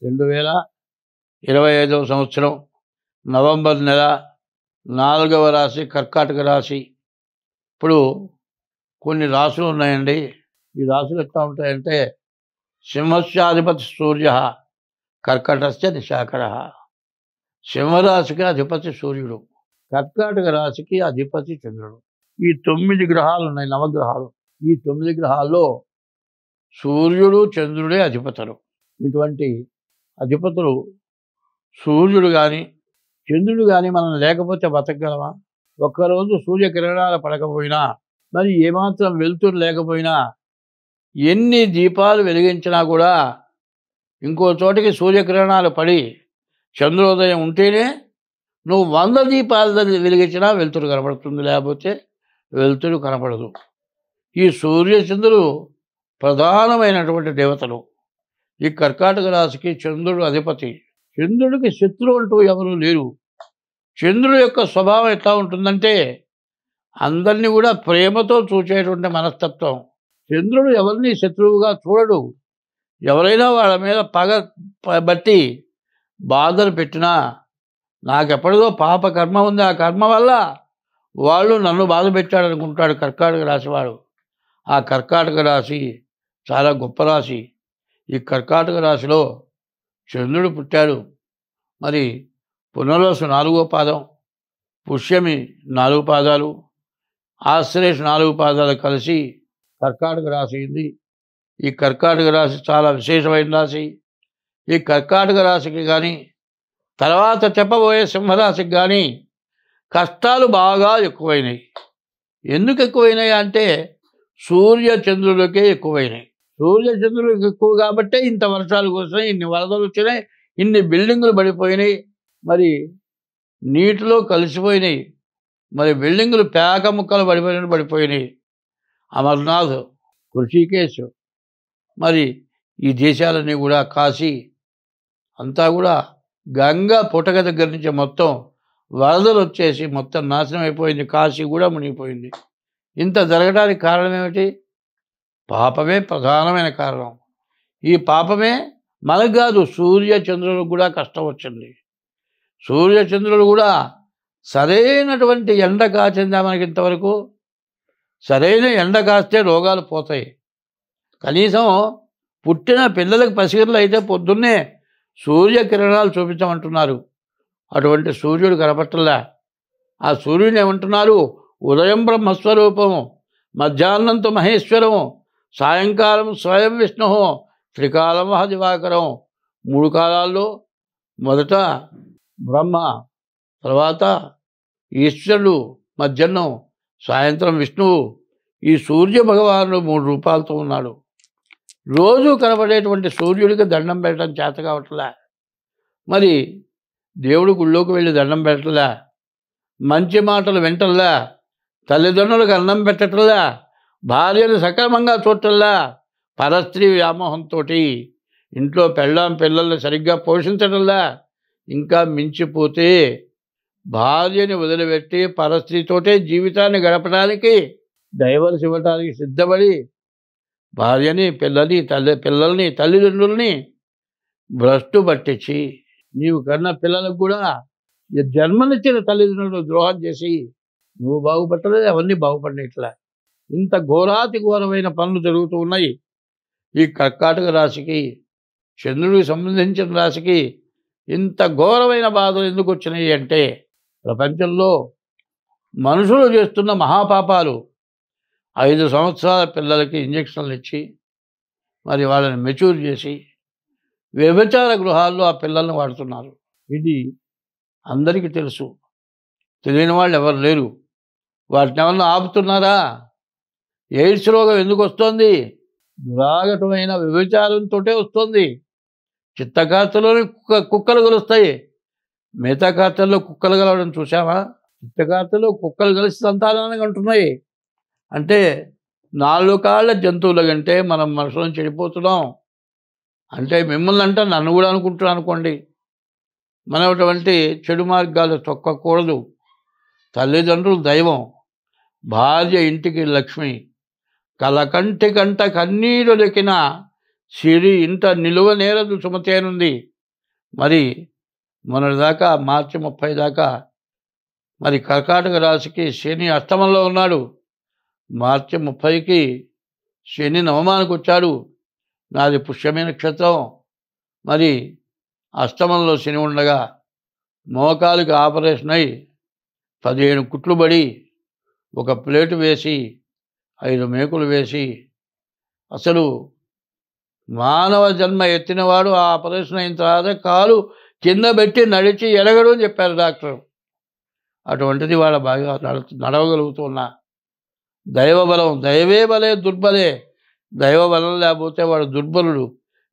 2025 సంవత్సరం నవంబర్ నెల 4వ రాశి కర్కాటక రాశి. ఇప్పుడు కొన్ని రాశులు ఉన్నాయండి. ఈ రాశులు ఎట్లా ఉంటాయంటే సింహస్యాధిపతి సూర్య, కర్కటస్య దిశాకర. సింహరాశికి అధిపతి సూర్యుడు, కర్కాటక రాశికి అధిపతి చంద్రుడు. ఈ 9 గ్రహాలు ఉన్నాయి, నవగ్రహాలు. ఈ 9 గ్రహాల్లో సూర్యుడు చంద్రుడే అధిపతులు. ఇటువంటి అధిపతులు సూర్యుడు కానీ చంద్రుడు కానీ మనం లేకపోతే బతకగలమా? ఒక్కరోజు సూర్యకిరణాలు పడకపోయినా, మరి ఏమాత్రం వెలుతురు లేకపోయినా, ఎన్ని దీపాలు వెలిగించినా కూడా ఇంకో చోటికి సూర్యకిరణాలు పడి చంద్రోదయం ఉంటేనే నువ్వు 100 దీపాలు వెలిగించినా వెలుతురు కనపడుతుంది, లేకపోతే వెలుతురు కనపడదు. ఈ సూర్యచంద్రుడు ప్రధానమైనటువంటి దేవతలు. ఈ కర్కాటక రాశికి చంద్రుడు అధిపతి. చంద్రుడికి శత్రువు అంటూ ఎవరూ లేరు. చంద్రుడి యొక్క స్వభావం ఎట్లా ఉంటుందంటే అందరినీ కూడా ప్రేమతో చూసేటువంటి మనస్తత్వం. చంద్రుడు ఎవరిని శత్రువుగా చూడడు. ఎవరైనా వాళ్ళ మీద పగ బట్టి బాధలు పెట్టినా, నాకెప్పటిదో పాప కర్మ ఉంది, ఆ కర్మ వల్ల వాళ్ళు నన్ను బాధ పెట్టాడనుకుంటాడు కర్కాటక రాశి వాడు. ఆ కర్కాటక రాశి చాలా గొప్ప రాశి. ఈ కర్కాటక రాశిలో చంద్రుడు పుట్టాడు. మరి పునర్వసు 4వ పాదం, పుష్యమి 4 పాదాలు, ఆశ్లేష 4 పాదాలు కలిసి కర్కాటక రాశి అయింది. ఈ కర్కాటక రాశి చాలా విశేషమైన రాశి. ఈ కర్కాటక రాశికి కానీ తర్వాత చెప్పబోయే సింహరాశికి కానీ కష్టాలు బాగా ఎక్కువైనాయి. ఎందుకు ఎక్కువైనాయి అంటే సూర్య చంద్రులకే ఎక్కువైనాయి. సూర్య చంద్రులకు ఎక్కువ కాబట్టే ఇంత వర్షాలు కురిసినాయి, ఇన్ని వరదలు వచ్చినాయి, ఇన్ని బిల్డింగులు పడిపోయినాయి, మరి నీటిలో కలిసిపోయినాయి, మరి బిల్డింగులు పేక ముక్కలు పడిపోయినాయి. అమర్నాథ్, కృషికేశ్, మరి ఈ దేశాలన్నీ కూడా కాశీ అంతా కూడా గంగా పుటక దగ్గర నుంచి మొత్తం వరదలు వచ్చేసి మొత్తం నాశనం అయిపోయింది. కాశీ కూడా మునిగిపోయింది. ఇంత జరగడానికి కారణం ఏమిటి? పాపమే ప్రధానమైన కారణం. ఈ పాపమే మనకు కాదు, సూర్య చంద్రులకు కూడా కష్టం వచ్చింది. సూర్య చంద్రులు కూడా సరైనటువంటి ఎండ కాచిందా మనకి? ఇంతవరకు సరైన ఎండ కాస్తే రోగాలు పోతాయి. కనీసం పుట్టిన పిల్లలకు పసిగర్లు అయితే పొద్దున్నే సూర్యకిరణాలు చూపించమంటున్నారు. అటువంటి సూర్యుడు కనపట్టలే. ఆ సూర్యుని ఏమంటున్నారు? ఉదయం బ్రహ్మస్వరూపము, మధ్యాహ్నంతో మహేశ్వరము, సాయంకాలం స్వయం విష్ణు, త్రికాలం దివాకరం. 3 కాలాల్లో మొదట బ్రహ్మ, తర్వాత ఈశ్వరుడు, మధ్యాహ్నం, సాయంత్రం విష్ణువు. ఈ సూర్య భగవానుడు 3 రూపాలతో ఉన్నాడు. రోజు కనబడేటువంటి సూర్యుడికి దండం పెట్టడం చేత కావట్లే. మరి దేవుడి గుళ్ళోకి వెళ్ళి దండం పెట్టలే, మంచి మాటలు వింటల్లా, తల్లిదండ్రులకు అన్నం పెట్టట్లా, భార్యను సక్రమంగా చూడటల్లా, పరస్త్రీ వ్యామోహంతో ఇంట్లో పెళ్ళాం పిల్లల్ని సరిగ్గా పోషించటంలా, ఇంకా మించిపోతే భార్యని వదిలిపెట్టి పరస్త్రీతోటే జీవితాన్ని గడపడానికి డైవర్స్ ఇవ్వడానికి సిద్ధపడి భార్యని పిల్లల్ని తల్లిదండ్రుల్ని భ్రష్టు పట్టించి నీవు కన్న పిల్లలకు కూడా జన్మనిచ్చిన తల్లిదండ్రులు ద్రోహం చేసి నువ్వు బాగుపట్టలేదు, అవన్నీ బాగుపడినట్లే. ఇంత ఘోరాతి ఘోరమైన పనులు జరుగుతూ ఉన్నాయి. ఈ కర్కాటక రాశికి, చంద్రుడికి సంబంధించిన రాశికి ఇంత ఘోరమైన బాధలు ఎందుకు వచ్చినాయి అంటే ప్రపంచంలో మనుషులు చేస్తున్న మహాపాపాలు. 5 సంవత్సరాల పిల్లలకి ఇంజక్షన్లు ఇచ్చి మరి వాళ్ళని మెచ్యూర్ చేసి వ్యభిచార గృహాల్లో ఆ పిల్లల్ని వాడుతున్నారు. ఇది అందరికీ తెలుసు, తెలియని వాళ్ళు ఎవరు లేరు. వాటిని ఏమన్నా ఆపుతున్నారా? ఎయిడ్స్ రోగం ఎందుకు వస్తుంది? దురాగతమైన వ్యభిచారంతో వస్తుంది. చిత్తకార్తెలోని కుక్కలు గెలుస్తాయి. మిగతా కార్తెల్లో కుక్కలు గెలవడం చూసామా? చిత్తకార్తెలో కుక్కలు కలిసి సంతానాన్ని అంటున్నాయి. అంటే 4 కాళ్ళ జంతువుల కంటే మనం మనుషులను చెడిపోతున్నాం. అంటే మిమ్మల్ని అంటే నన్ను కూడా అనుకుంటున్నాను అనుకోండి. మనం అటువంటి చెడు మార్గాలు తొక్కకూడదు. తల్లిదండ్రులు దైవం, భార్య ఇంటికి లక్ష్మి, కలకంటి కంట కన్నీరు లెక్కిన సిరి ఇంట నిలువ నేరదు సుమతేనుంది. మరి మొన్నటిదాకా మార్చి 30 దాకా మరి కర్కాటక రాశికి శని అష్టమంలో ఉన్నాడు. మార్చి 30కి శని నవమానికి వచ్చాడు. నాది పుష్యమి నక్షత్రం. మరి అష్టమంలో శని ఉండగా మోకాలికి ఆపరేషన్ అయి 15 కుట్లు పడి ఒక ప్లేటు వేసి 5 మేకులు వేసి అసలు మానవ జన్మ ఎత్తినవాడు ఆ ఆపరేషన్ అయిన తర్వాత కాలు కింద పెట్టి నడిచి ఎరగడు అని చెప్పారు డాక్టర్. అటువంటిది వాళ్ళ బాగా నడవగలుగుతున్నా. దైవబలం, దైవే బలే దుర్బలే. దైవబలం లేకపోతే వాడు దుర్బలుడు,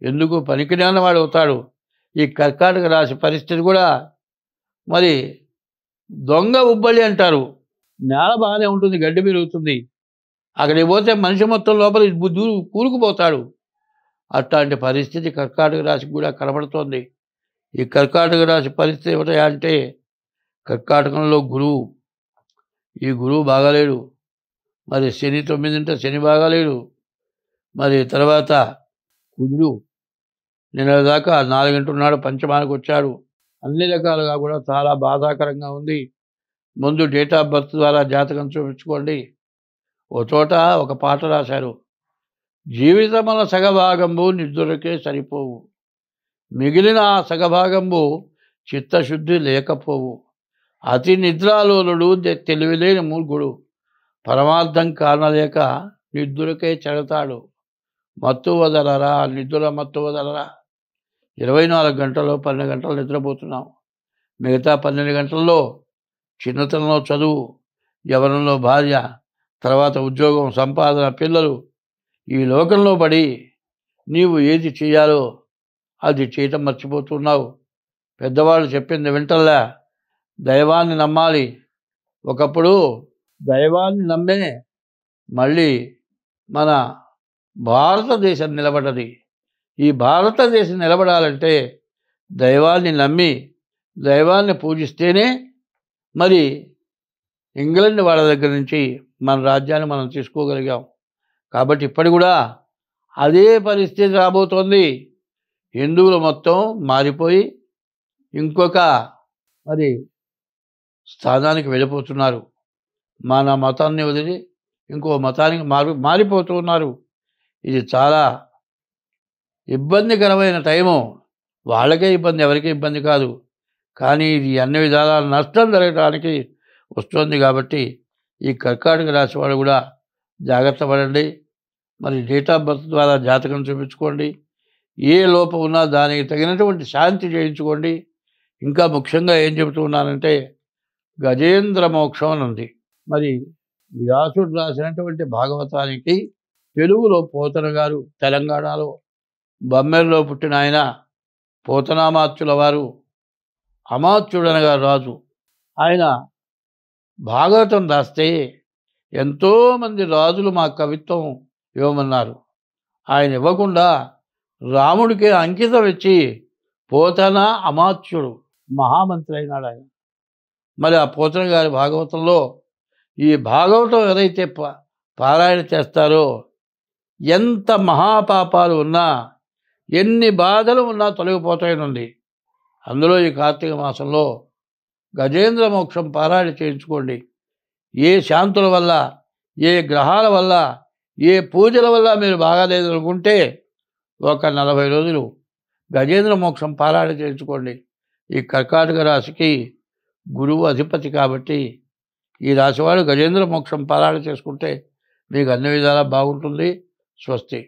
ఎందుకు పనికిరాని వాడు అవుతాడు. ఈ కర్కాటక రాశి పరిస్థితి కూడా మరి దొంగ ఉబ్బలి అంటారు. నేల బాగానే ఉంటుంది, గడ్డి పెరుగుతుంది, అక్కడికి పోతే మనిషి మొత్తం లోపల కూరుకుపోతాడు. అట్లాంటి పరిస్థితి కర్కాటక రాశికి కూడా కనబడుతోంది. ఈ కర్కాటక రాశి పరిస్థితి ఏమిటంటే కర్కాటకంలో గురువు, ఈ గురువు బాగాలేడు. మరి శని 9 శని బాగాలేడు. మరి తర్వాత కుజుడు నిన్న దాకా 4 ఉన్నాడు, పంచమానికి వచ్చాడు. అన్ని రకాలుగా కూడా చాలా బాధాకరంగా ఉంది. ముందు డేట్ ఆఫ్ బర్త్ ద్వారా జాతకం చూపించుకోండి. ఓ చోట ఒక పాట రాశారు, జీవితముల సగభాగంబు నిద్దురకే సరిపోవు, మిగిలిన ఆ సగభాగంబు చిత్తశుద్ధి లేకపోవు, అతి నిద్రాలోలుడు తెలివిలేని మూర్ఖుడు, పరమార్థం కానలేక నిద్దురకే చెడతాడు, మత్తు వదలరా నిద్ర మత్తు వదలరా. 24 గంటల్లో 12 గంటలు నిద్రపోతున్నాం. మిగతా 12 గంటల్లో చిన్నతనంలో చదువు, యవ్వనంలో భార్య, తర్వాత ఉద్యోగం, సంపాదన, పిల్లలు, ఈ లోకంలో పడి నీవు ఏది చేయాలో అది చేయటం మర్చిపోతున్నావు. పెద్దవాళ్ళు చెప్పింది వింటల్లా. దైవాన్ని నమ్మాలి. ఒకప్పుడు దైవాన్ని నమ్మే మళ్ళీ మన భారతదేశం నిలబడ్డది. ఈ భారతదేశం నిలబడాలంటే దైవాన్ని నమ్మి దైవాన్ని పూజిస్తేనే మరి ఇంగ్లాండ్ వాళ్ళ దగ్గర నుంచి మన రాజ్యాన్ని మనం తీసుకోగలిగాం. కాబట్టి ఇప్పటి కూడా అదే పరిస్థితి రాబోతోంది. హిందువులు మొత్తం మారిపోయి ఇంకొక మరి స్థానానికి వెళ్ళిపోతున్నారు. మన మతాన్ని వదిలి ఇంకో మతానికి మారిపోతున్నారు. ఇది చాలా ఇబ్బందికరమైన టైము. వాళ్ళకే ఇబ్బంది, ఎవరికీ ఇబ్బంది కాదు. కానీ ఇది అన్ని విధాల నష్టం జరగడానికి వస్తుంది. కాబట్టి ఈ కర్కాటక రాశి వాళ్ళు కూడా జాగ్రత్త పడండి. మరి డేట్ ఆఫ్ బర్త్ ద్వారా జాతకం చూపించుకోండి. ఏ లోపం ఉన్నా దానికి తగినటువంటి శాంతి చేయించుకోండి. ఇంకా ముఖ్యంగా ఏం చెబుతున్నానంటే గజేంద్ర మోక్షం అని ఉంది. మరి వ్యాసుడు రాసినటువంటి భాగవతానికి తెలుగులో పోతన గారు, తెలంగాణలో బొమ్మెరలో పుట్టిన ఆయన పోతనామాత్యుల వారు, అమాత్యుడనగా రాజు, ఆయన భాగవతం రాస్తే ఎంతోమంది రాజులు మా కవిత్వం ఇవ్వమన్నారు. ఆయన ఇవ్వకుండా రాముడికి అంకితం ఇచ్చి పోతన అమాత్యుడు మహామంత్రి అయినాడు ఆయన. మరి ఆ పోతన గారి భాగవతంలో ఈ భాగవతం ఏదైతే పారాయణ చేస్తారో ఎంత మహాపాపాలు ఉన్నా, ఎన్ని బాధలు ఉన్నా తొలగిపోతాయనుంది. అందులో ఈ కార్తీక మాసంలో గజేంద్ర మోక్షం పారాయణ చేయించుకోండి. ఏ శాంతుల వల్ల, ఏ గ్రహాల వల్ల, ఏ పూజల వల్ల మీరు బాగాలేదు అనుకుంటే ఒక 40 రోజులు గజేంద్ర మోక్షం పారాయణ చేయించుకోండి. ఈ కర్కాటక రాశికి గురువు అధిపతి కాబట్టి ఈ రాశివాడు గజేంద్ర మోక్షం పారాయణ చేసుకుంటే మీకు అన్ని విధాలా బాగుంటుంది. స్వస్తి.